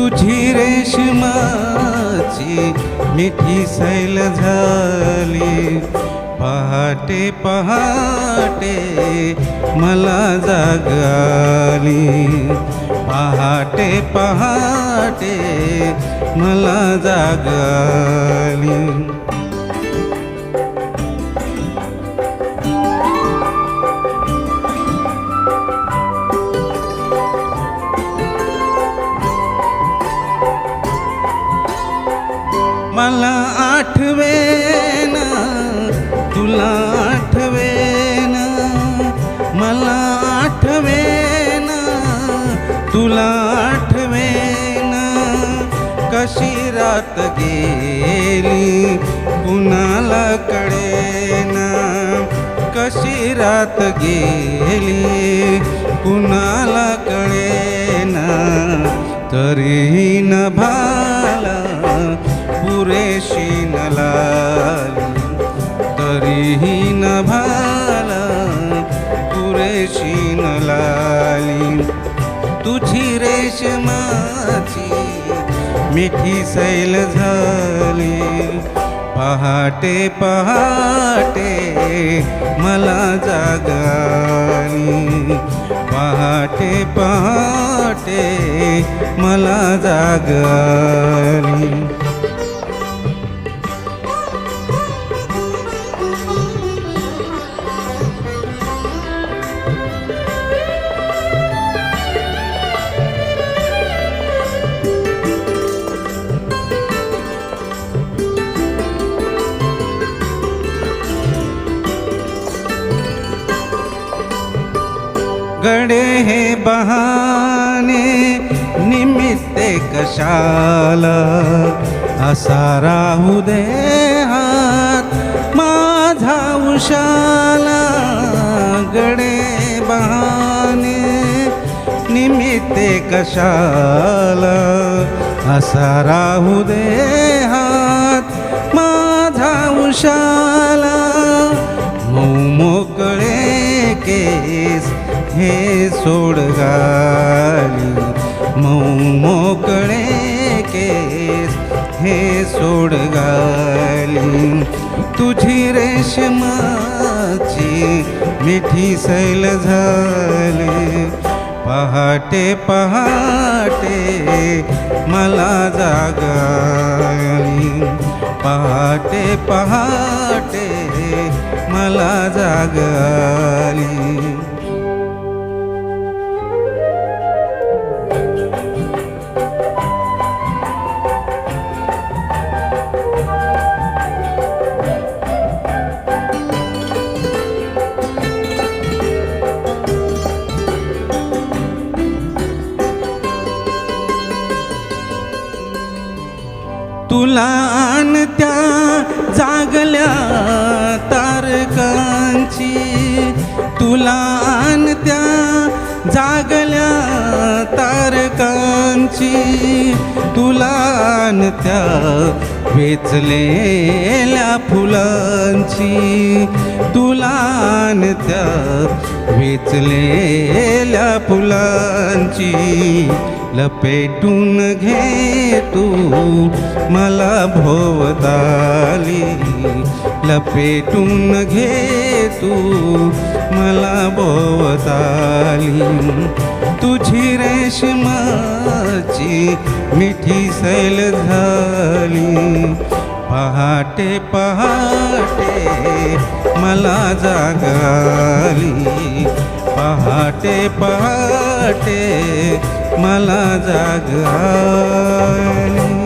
तुझी रेशमाची मिठी सैल झाली, पहाटे पहाटे मला जाग आली, पहाटे पहाटे मला जाग आली. मला आठवेना तुला आठवेना, मला आठवेना तुला आठवेना, कशी रात गेली कुणाला कळेना, कशी रात गेली कुणाला कळेना, तरीही न भाला पुरेशी न लाली, तरीही न भाला पुरेशी न लाली. तुझी रेशमाची मिठी सैल झाली, पहाटे पहाटे मला जाग आली, पहाटे पहाटे मला जाग आली. गडे हे बहाने निमित्ते कशाला, असा राहू दे हात माझा उशाला. गडे बहाने निमित्ते कशाला, असा राहू दे हात माझा उशाला. मऊ मोकळे केस हे सोड घाली, मऊ मोकळे केस हे सोड घाली. तुझी रेशमाची मिठी सैल झाली, पहाटे पहाटे मला जाग आली, पहाटे पहाटे मला जाग आली. तुला आणत्या जागल्या तारकांची, तुला आणत्या जागल्या तारकांची, तुला आणत्या वेचलेल्या फुलांची, तुला आणत्या वेचलेल्या फुलांची. लपेटून घे तू मला भोवताली, लपेटून घे तू मला भोवताली. तुझी रेशमाची मिठी सैल झाली, पहाटे पहाटे मला जाग आली, पहाटे पहाटे मला जाग आली.